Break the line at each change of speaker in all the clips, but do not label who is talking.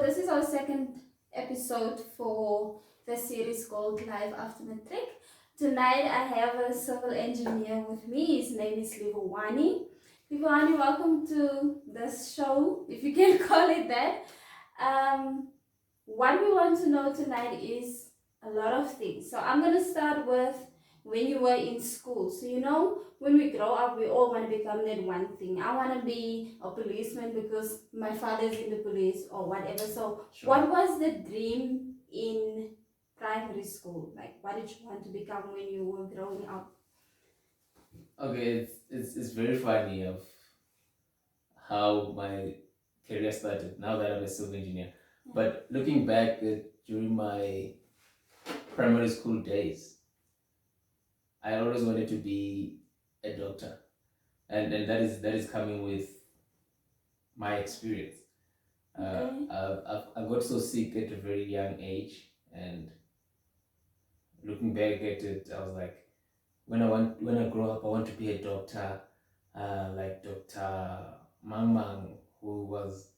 this is our second episode for the series called Life After Matric. Tonight I have a civil engineer with me. His name is Livhuwani. Livhuwani, welcome to this show, if you can call it that. What we want to know tonight is a lot of things. So I'm going to start with when you were in school. So when we grow up, we all want to become that one thing. I want to be a policeman because my father's in the police or whatever. So
Sure.
what was the dream in primary school? Like, what did you want to become when you were growing up?
Okay, it's very funny of how my career started now that I'm a civil engineer.
Yeah.
But looking back during my primary school days, I always wanted to be a doctor, and that is coming with my experience.
Okay.
I got so sick at a very young age, and looking back at it, I was like, when I grow up, I want to be a doctor, like Dr. Mang, who was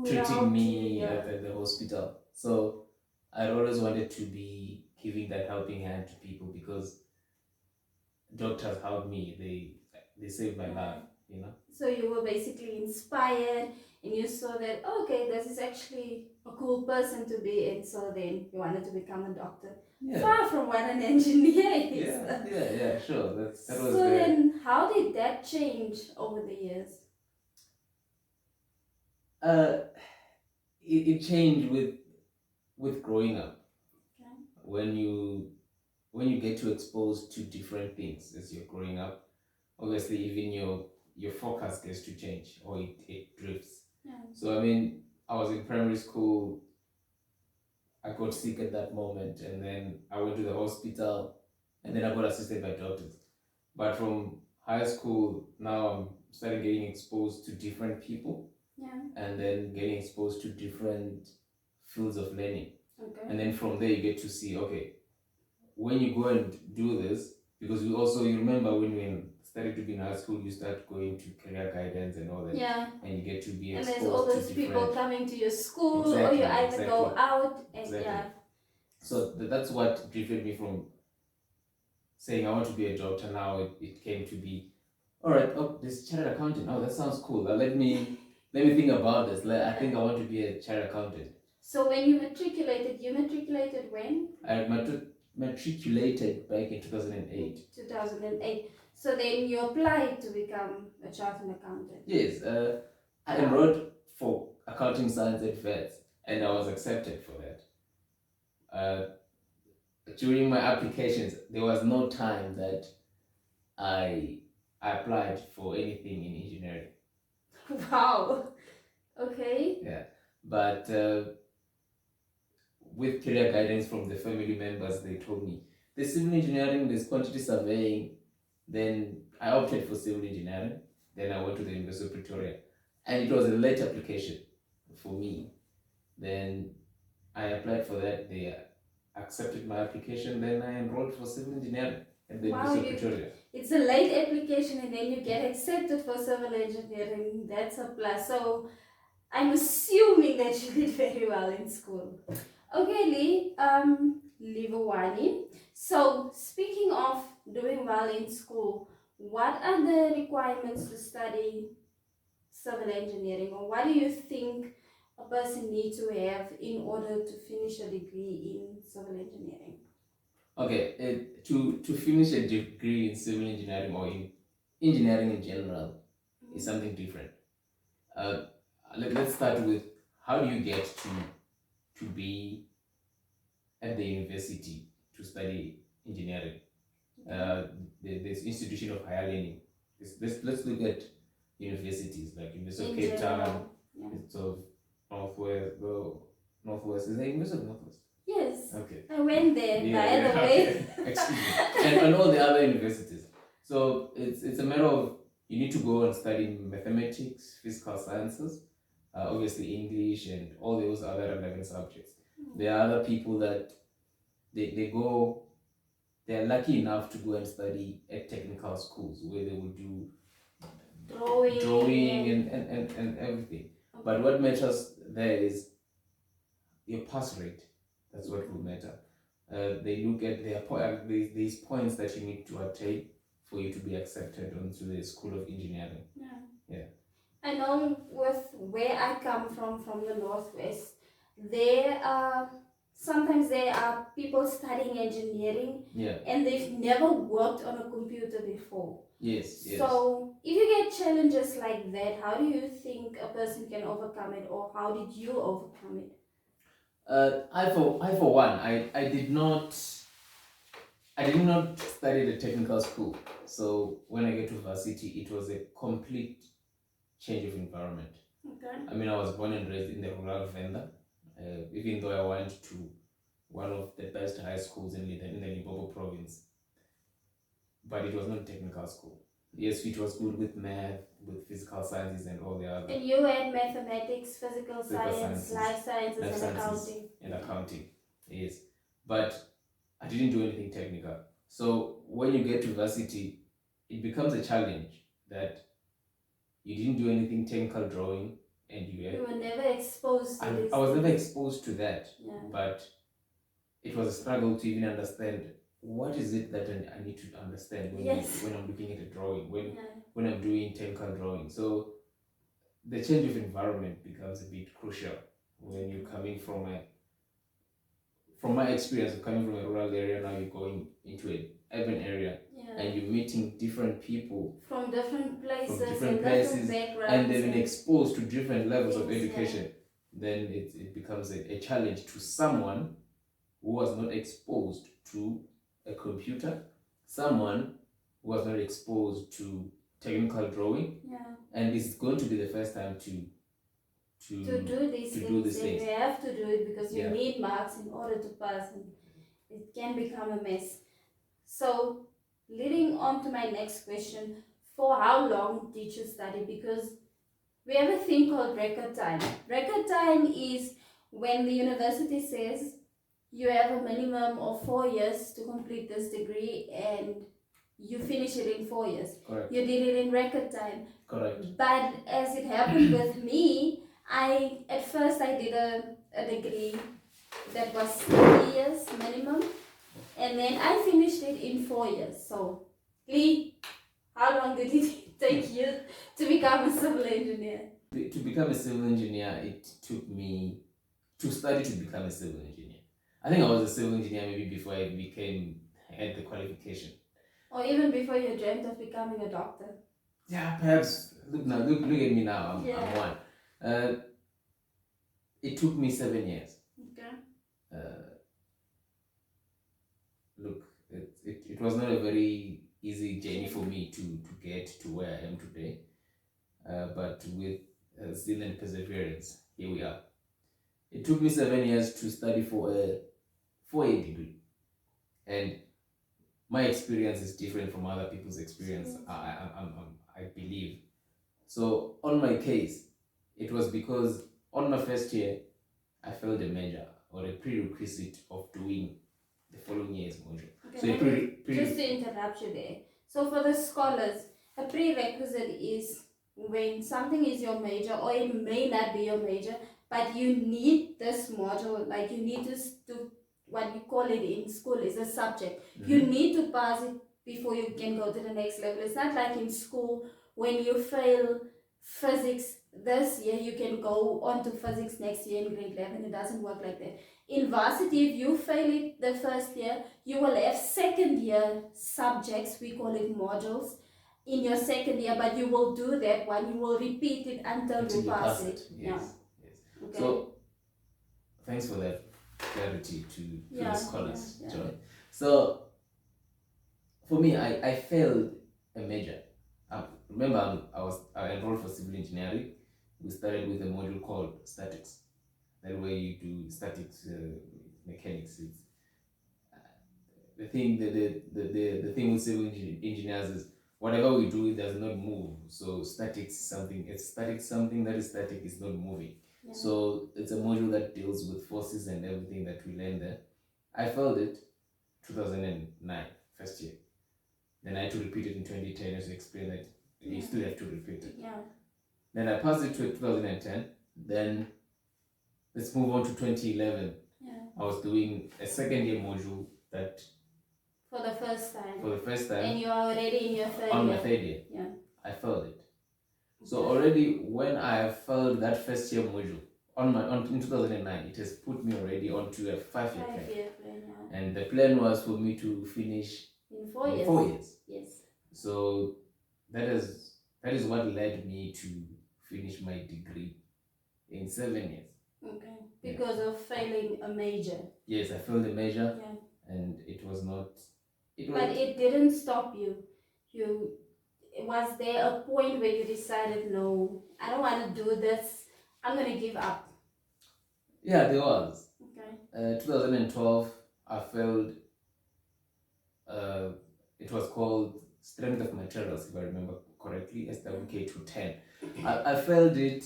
treating me at the hospital. So I always wanted to be giving that helping hand to people because doctors helped me. They saved my life, you know.
So you were basically inspired and you saw that, okay, this is actually a cool person to be, and so then you wanted to become a doctor.
Yeah.
Far from what an engineer is.
Yeah, sure. That was
so
very...
then how did that change over the years?
It changed with growing up.
Okay.
When you get to expose to different things as you're growing up, obviously even your focus gets to change, or it drifts.
Yeah.
So I mean, I was in primary school, I got sick at that moment, and then I went to the hospital, and then I got assisted by doctors. But from high school, now I'm starting getting exposed to different people.
Yeah.
And then getting exposed to different fields of learning.
Okay.
And then from there you get to see, okay, when you go and do this, because you remember when we started to be in high school, you start going to career guidance and all that.
Yeah.
And you get to be exposed to
and there's all those people coming to your school, or you either go out and yeah.
So that's what drifted me from saying I want to be a doctor. Now it came to be, all right, oh, this chartered accountant. Oh, that sounds cool. Let me think about this. I think I want to be a chartered accountant.
So when you matriculated when?
I matriculated back in 2008.
2008. So then you applied to become a chartered accountant?
Yes. I enrolled for accounting science at VETS, and I was accepted for that. During my applications, there was no time that I applied for anything in engineering.
Wow. Okay.
Yeah. But with career guidance from the family members, they told me there's civil engineering, there's quantity surveying. Then I opted for civil engineering. Then I went to the University of Pretoria, and it was a late application for me. Then I applied for that. They accepted my application. Then I enrolled for civil engineering at the University of Pretoria.
It's a late application, and then you get accepted for civil engineering. That's a plus. So I'm assuming that you did very well in school. Okay, Livhuwani. So speaking of doing well in school, what are the requirements to study civil engineering, or what do you think a person needs to have in order to finish a degree in civil engineering?
Okay, to finish a degree in civil engineering or in engineering in general is something different. Let's start with, how do you get to be at the university to study engineering? This institution of higher learning. Let's look at universities like University of Cape Town, University of Northwest. Is there University of Northwest?
Yes.
Okay.
I went there, by the way.
Excuse me. And all the other universities. So it's a matter of, you need to go and study mathematics, physical sciences, obviously English, and all those other relevant subjects. There are other people that they're lucky enough to go and study at technical schools where they will do drawing and everything. Okay. But what matters there is your pass rate. That's what will matter. They look at these points that you need to attain for you to be accepted onto the School of Engineering. Yeah.
I know with where I come from the Northwest, there are sometimes there are people studying engineering and they've never worked on a computer before.
Yes.
So if you get challenges like that, how do you think a person can overcome it, or how did you overcome it?
I for one, I did not study the technical school. So when I get to varsity, it was a complete change of environment.
Okay.
I mean, I was born and raised in the rural Venda, even though I went to one of the best high schools in the Limpopo province, but it was not a technical school. Yes, it was good with math, with physical sciences, and all the other.
And you had mathematics, physical science, life sciences,
and accounting. Yes, but I didn't do anything technical. So when you get to varsity, it becomes a challenge that you didn't do anything technical drawing, and
you were never exposed to this.
I was never exposed to that.
Yeah.
But it was a struggle to even understand what is it that I need to understand when I'm looking at a drawing, when I'm doing technical drawing. So the change of environment becomes a bit crucial when you're coming from my experience of coming from a rural area. Now you're going into an urban area, and you're meeting different people
from different places,
different backgrounds, and they've been exposed to different levels of education. Then it becomes a challenge to someone who was not exposed to a computer, someone who was not exposed to technical drawing, and it's going to be the first time to
do these things. You have to do it because you need marks in order to pass, and it can become a mess. So, leading on to my next question, for how long did you study? Because we have a thing called record time. Record time is when the university says you have a minimum of 4 years to complete this degree, and you finish it in 4 years.
Correct.
You did it in record time.
Correct.
But as it happened with me, at first I did a degree that was 3 years minimum, and then I finished it in 4 years. So, Lee, how long did it take you to become a civil engineer?
To become a civil engineer, it took me to study to become a civil engineer. I think I was a civil engineer maybe before I had the qualification.
Or even before you dreamt of becoming a doctor.
Yeah, perhaps. Look at me now. I'm one. It took me 7 years. Okay. Look, it was not a very easy journey for me to get to where I am today. But with zeal and perseverance, here we are. It took me 7 years to study for a 4-year degree, and my experience is different from other people's experience. I believe. So on my case, it was because on my first year, I failed a major or a prerequisite of doing the following year's module.
Okay, so just to interrupt you there. So for the scholars, a prerequisite is when something is your major, or it may not be your major, but you need this module, like you need to what you call it in school is a subject. Mm-hmm. You need to pass it before you can go to the next level. It's not like in school when you fail physics this year, you can go on to physics next year in grade 11. It doesn't work like that. In varsity, if you fail it the first year, you will have second year subjects, we call it modules, in your second year, but you will do that one, you will repeat it until you pass it.
Yes. Okay. So, thanks for that clarity to the scholars, Joy. So, for me, I failed a major. Remember, I enrolled for civil engineering. We started with a module called statics. That way you do statics mechanics. It's, the thing with civil engineers is whatever we do, it does not move. So statics something that is static is not moving. Yeah. So it's a module that deals with forces and everything that we learn there. I failed it 2009, first year. Then I had to repeat it in 2010 as to explain that you still have to repeat it. Yeah. Then I passed it to 2010. Then let's move on to 2011.
Yeah.
I was doing a second year module that
For the first time.
for the first time.
And you are already in your third
on
year.
my third year.
Yeah.
I failed it. So already when I failed that first year module in 2009, it has put me already onto a 5-year plan.
5-year plan, yeah.
And the plan was for me to finish
in 4 years.
4 years.
Yes.
So that is what led me to finish my degree in 7 years.
Okay. Because of failing a major.
Yes, I failed a major.
Yeah.
And it was not.
But it didn't stop you. Was there a point where you decided, no, I don't want to do this, I'm going to give up?
Yeah, there was.
Okay.
2012, I failed. It was called Strength of Materials, if I remember correctly, SWK 210. I failed it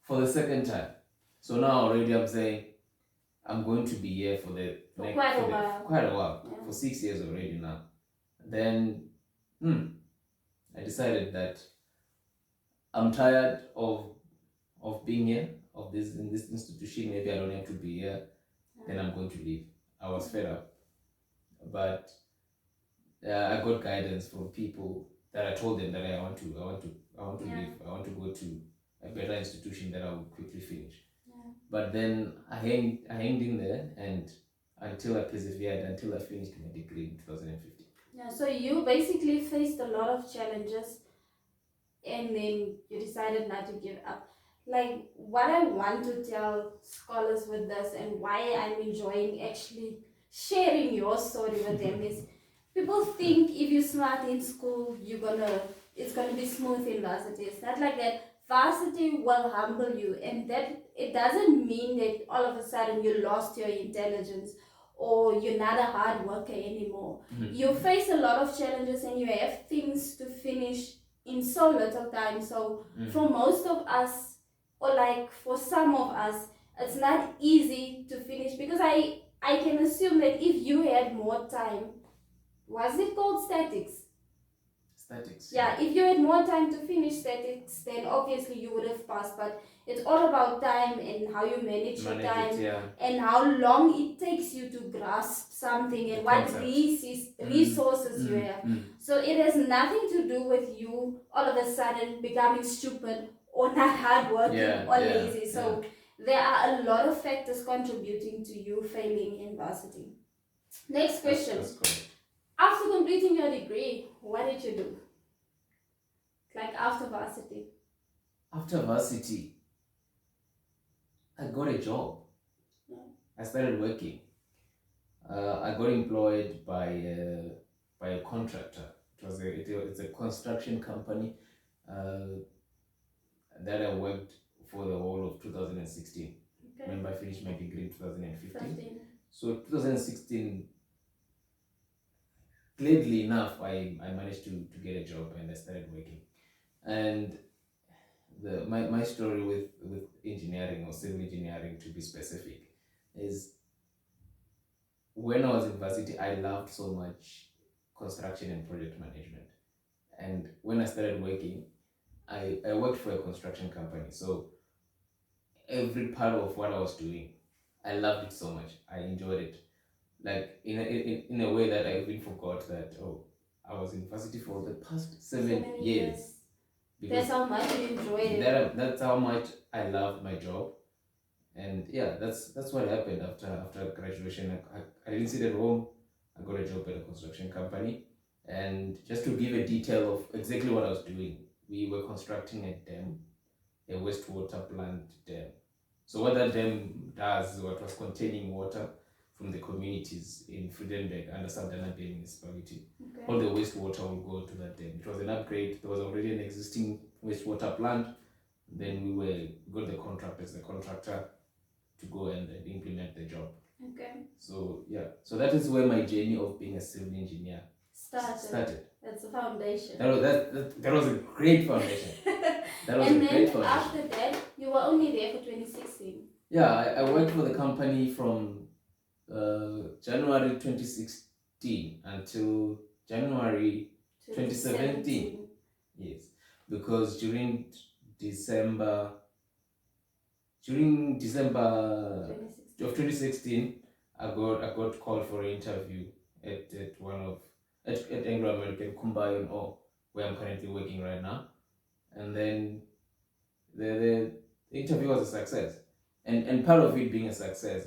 for the second time. So now already I'm saying I'm going to be here for quite a while. Yeah. For 6 years already now. Then I decided that I'm tired of being here, in this institution. Maybe I don't have to be here. Then I'm going to leave. I was fed up, but I got guidance from people that I told them that I want to leave. I want to go to a better institution that I will quickly finish. Yeah. But then I hanged in there, and until I persevered, until I finished my degree in 2015.
Yeah. So you basically faced a lot of challenges, and then you decided not to give up. Like, what I want to tell scholars with this, and why I'm enjoying actually sharing your story with them, is people think if you're smart in school, it's gonna be smooth in varsity. It's not like that. Varsity will humble you, and that it doesn't mean that all of a sudden you lost your intelligence or you're not a hard worker anymore. Mm-hmm. You face a lot of challenges, and you have things to finish in so little time. So for most of us, or like for some of us, it's not easy to finish, because I can assume that if you had more time, was it called statics?
Statics.
Yeah, if you had more time to finish statics, then obviously you would have passed. But it's all about time and how you manage your time, and how long it takes you to grasp something, and what resources you have. So it has nothing to do with you all of a sudden becoming stupid or not hardworking or lazy. So there are a lot of factors contributing to you failing in varsity. Next question.
That's
after completing your degree, what did you do? Like after varsity?
After varsity, I got a job. Yeah. I started working. I got employed by a contractor. It's a construction company that I worked for the whole of 2016. Okay. Remember, I finished my degree in 2015. So 2016, gladly enough, I managed to get a job, and I started working. And my story with engineering, or civil engineering to be specific, is when I was in varsity, I loved so much construction and project management. And when I started working, I worked for a construction company. So every part of what I was doing, I loved it so much. I enjoyed it. Like in a way that I even forgot that, I was in varsity for the past 7 years.
That's how much you enjoyed it.
That's how much I loved my job. And that's what happened after graduation. I didn't sit at home. I got a job at a construction company. And just to give a detail of exactly what I was doing, we were constructing a dam, a wastewater plant dam. So what that dam does, what was containing water from the communities in Friedenberg under Saldanha Bay municipality. Okay. All the wastewater will go to that dam. It was an upgrade. There was already an existing wastewater plant. Then we got the contract as the contractor to go and implement the job. Okay. So that is where my journey of being a civil engineer started.
That's the foundation.
That was a great foundation.
After that, you were only there for 2016.
Yeah, I worked for the company from January 2016 until January 2017. Yes, because during during December
2016.
of 2016, I got called for an interview at Anglo American Combine, or where I'm currently working right now. And then the interview was a success. And part of it being a success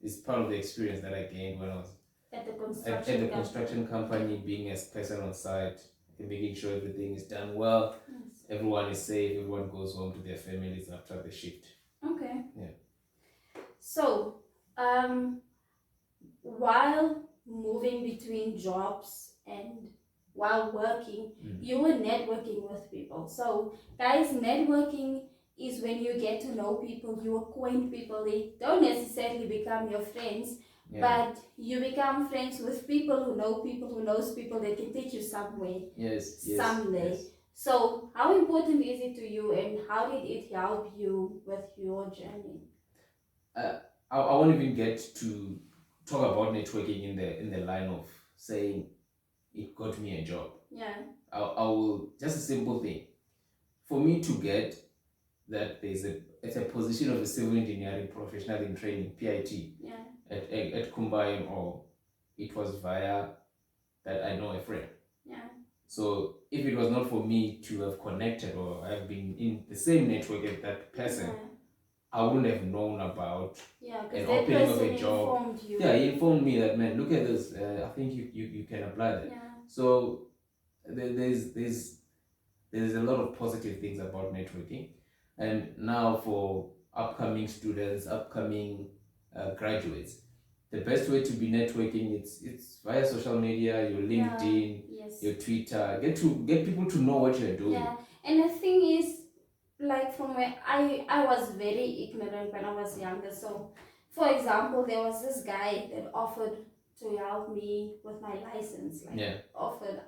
is part of the experience that I gained when I was
At the
at
construction
the
company.
construction company, being a person on site and making sure everything is done well,
Yes.
everyone is safe, everyone goes home to their families after the shift.
Okay.
Yeah.
So, while moving between jobs and while working, you were networking with people. So, guys, networking is when you get to know people, you acquaint people. They don't necessarily become your friends,
Yeah.
but you become friends with people who knows people that can take you somewhere
Yes.
someday.
Yes.
So, how important is it to you, and how did it help you with your journey?
I won't even get to talk about networking in the line of saying it got me a job.
Yeah.
I will, just a simple thing. For me to get that it's a position of a civil engineering professional in training, PIT,
Yeah.
at Combine, or it was via that I know a friend.
Yeah.
So if it was not for me to have connected or have been in the same network as that person,
Yeah.
I wouldn't have known about
Yeah,
an
because that
opening of
person
a job.
informed you.
Yeah, he informed me that, man, look at this. I think you can apply that.
Yeah.
So there's a lot of positive things about networking, and now for upcoming students, upcoming graduates, the best way to be networking, it's via social media, your LinkedIn,
Yes.
your Twitter. Get people to know what you're doing.
Yeah, and the thing is, like from where I was very ignorant when I was younger. So, for example, there was this guy that offered to help me with my license. Like,
Yeah.
offered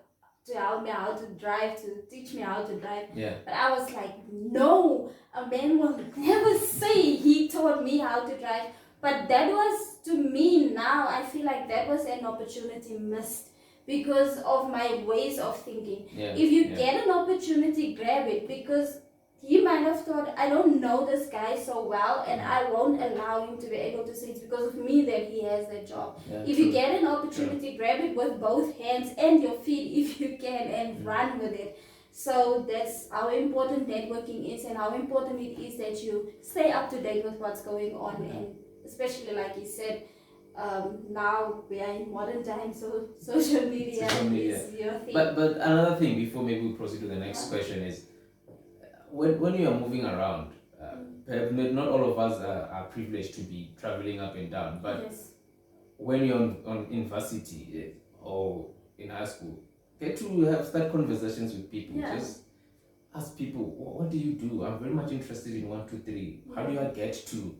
to help me how to drive, to teach me how to drive.
Yeah.
But I was like, no, a man will never say he taught me how to drive. But that was, to me now, I feel like that was an opportunity missed because of my ways of thinking.
Yeah.
If you get an opportunity, grab it, because he might have thought, I don't know this guy so well, and I won't allow him to be able to say it's because of me that he has that job.
Yeah,
if you get an opportunity, grab it with both hands and your feet if you can, and run with it. So that's how important networking is, and how important it is that you stay up to date with what's going on, and especially like you said, now we are in modern times, so social media is your thing.
But another thing before maybe we proceed to the next question is, when you are moving around, not all of us are privileged to be traveling up and down, but
yes.
when you're on university or in high school, get to start conversations with people.
Yeah.
Just ask people, what do you do? I'm very much interested in 1, 2, 3. How do I get to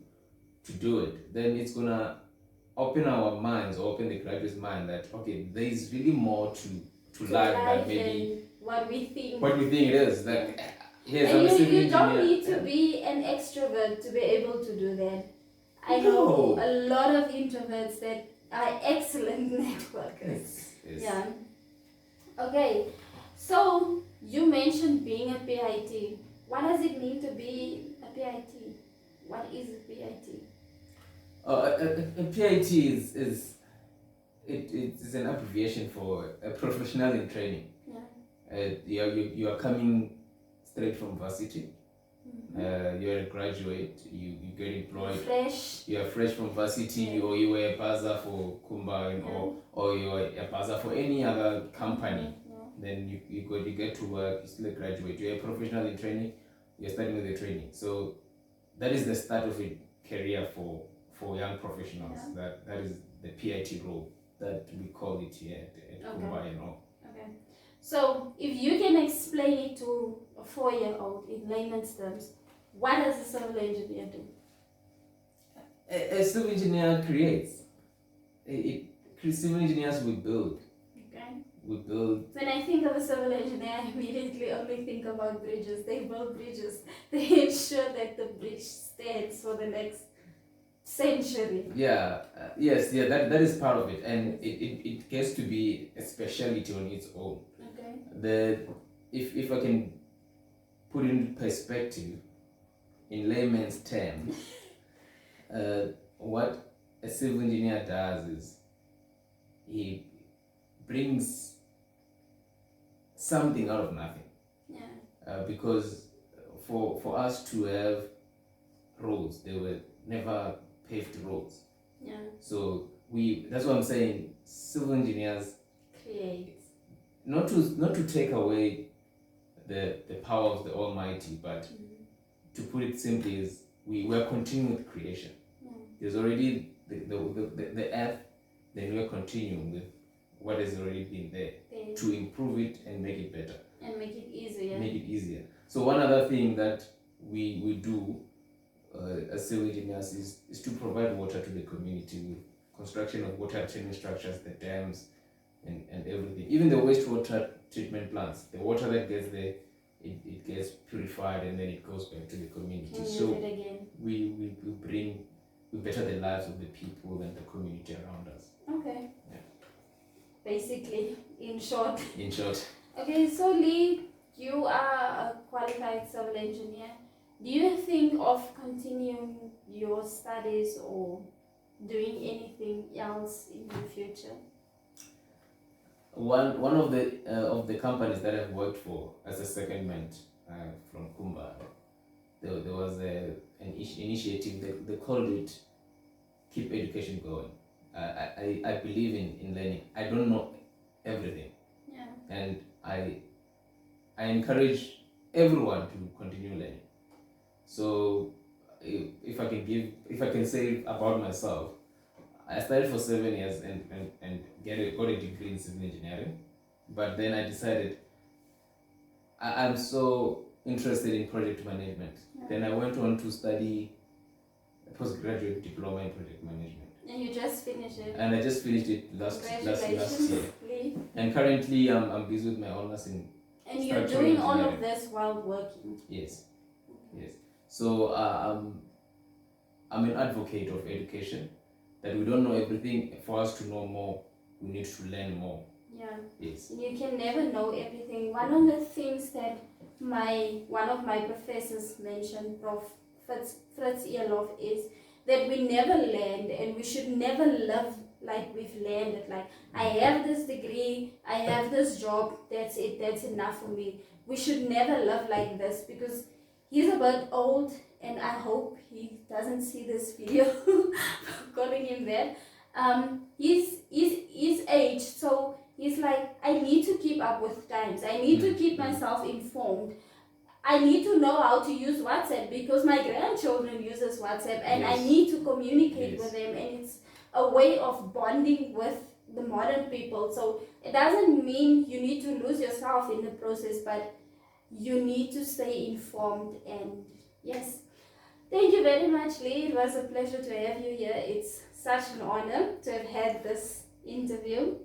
do it? Then it's gonna open our minds, or open the graduate's mind that, okay, there is really more to life than maybe
what we think.
It is. Like, yes,
and
I'm a civil
you don't
engineer.
need to be an extrovert to be able to do that. I know a lot of introverts that are excellent networkers.
Yes.
Yeah. Okay. So you mentioned being a PIT. What does it mean to be a PIT? What is a PIT?
A PIT is it's an abbreviation for a professional in training. Yeah. You are coming straight from varsity. You're a graduate. You get employed. You are fresh from varsity, or you were a buzzer for Combine, or you are a buzzer for any other company. Then you get to work. You're still a graduate. You're a professional in training. You're starting with the training. So that is the start of a career for young professionals. That is the PIT role that we call it here at Combine.
Okay. So if you can explain it to a 4-year-old in layman's terms, what does a civil engineer do?
A civil engineer creates. Civil engineers will build.
Okay.
We build.
When I think of a civil engineer, I immediately only think about bridges. They build bridges. They ensure that the bridge stands for the next century.
Yes, that is part of it, and it gets to be a specialty on its own.
Okay.
If I can put in perspective, in layman's terms, what a civil engineer does is he brings something out of nothing. Because for us to have roads, they were never paved roads. So that's what I'm saying. Civil engineers
create,
not to take away the power of the Almighty, but to put it simply, is we are continuing with creation. There's already the earth, then we're continuing with what has already been there to improve it and make it better.
And make it easier.
Make it easier. So one other thing that we do as civil engineers is to provide water to the community with construction of water treatment structures, the dams, and everything. Even the wastewater treatment plants, the water that gets there, it gets purified and then it goes back to the community.
Can
so
use it again.
we better the lives of the people and the community around us.
Okay. Yeah. Basically, in short.
In short.
Okay, so Lee, you are a qualified civil engineer. Do you think of continuing your studies or doing anything else in the future?
One of the companies that I've worked for as a secondment from Kumba, there was an initiative. They called it Keep Education Going. I believe in learning. I don't know everything.
Yeah.
And I encourage everyone to continue learning. So if I can say about myself, I studied for 7 years and got a degree in civil engineering, but then I decided I'm so interested in project management. Yeah. Then I went on to study a postgraduate diploma in project management.
And you just finished it?
And I just finished it last year.
Lee.
And currently I'm busy with my honors in.
And you're doing all of this while working?
Yes. Yes. So I'm an advocate of education, that we don't know everything. For us to know more, we need to learn more.
Yeah.
Yes.
You can never know everything. One of the things that one of my professors mentioned, Prof. Fritz Elof, is that we never learned, and we should never live like we've learned it. Like, I have this degree, I have this job, that's it, that's enough for me. We should never live like this, because he's a bit old, and I hope he doesn't see this video calling him that. He's aged, so he's like, I need to keep up with times. I need to keep myself informed. I need to know how to use WhatsApp, because my grandchildren uses WhatsApp, and I need to communicate with them, and it's a way of bonding with the modern people. So it doesn't mean you need to lose yourself in the process, but you need to stay informed. And yes, thank you very much, Lee. It was a pleasure to have you here. It's such an honor to have had this interview.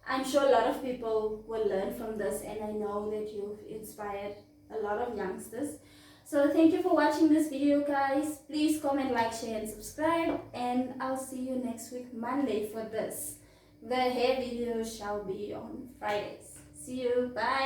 I'm sure a lot of people will learn from this, and I know that you've inspired a lot of youngsters. So thank you for watching this video, guys. Please comment, like, share, and subscribe, and I'll see you next week, Monday, for this. The hair video shall be on Fridays. See you. Bye.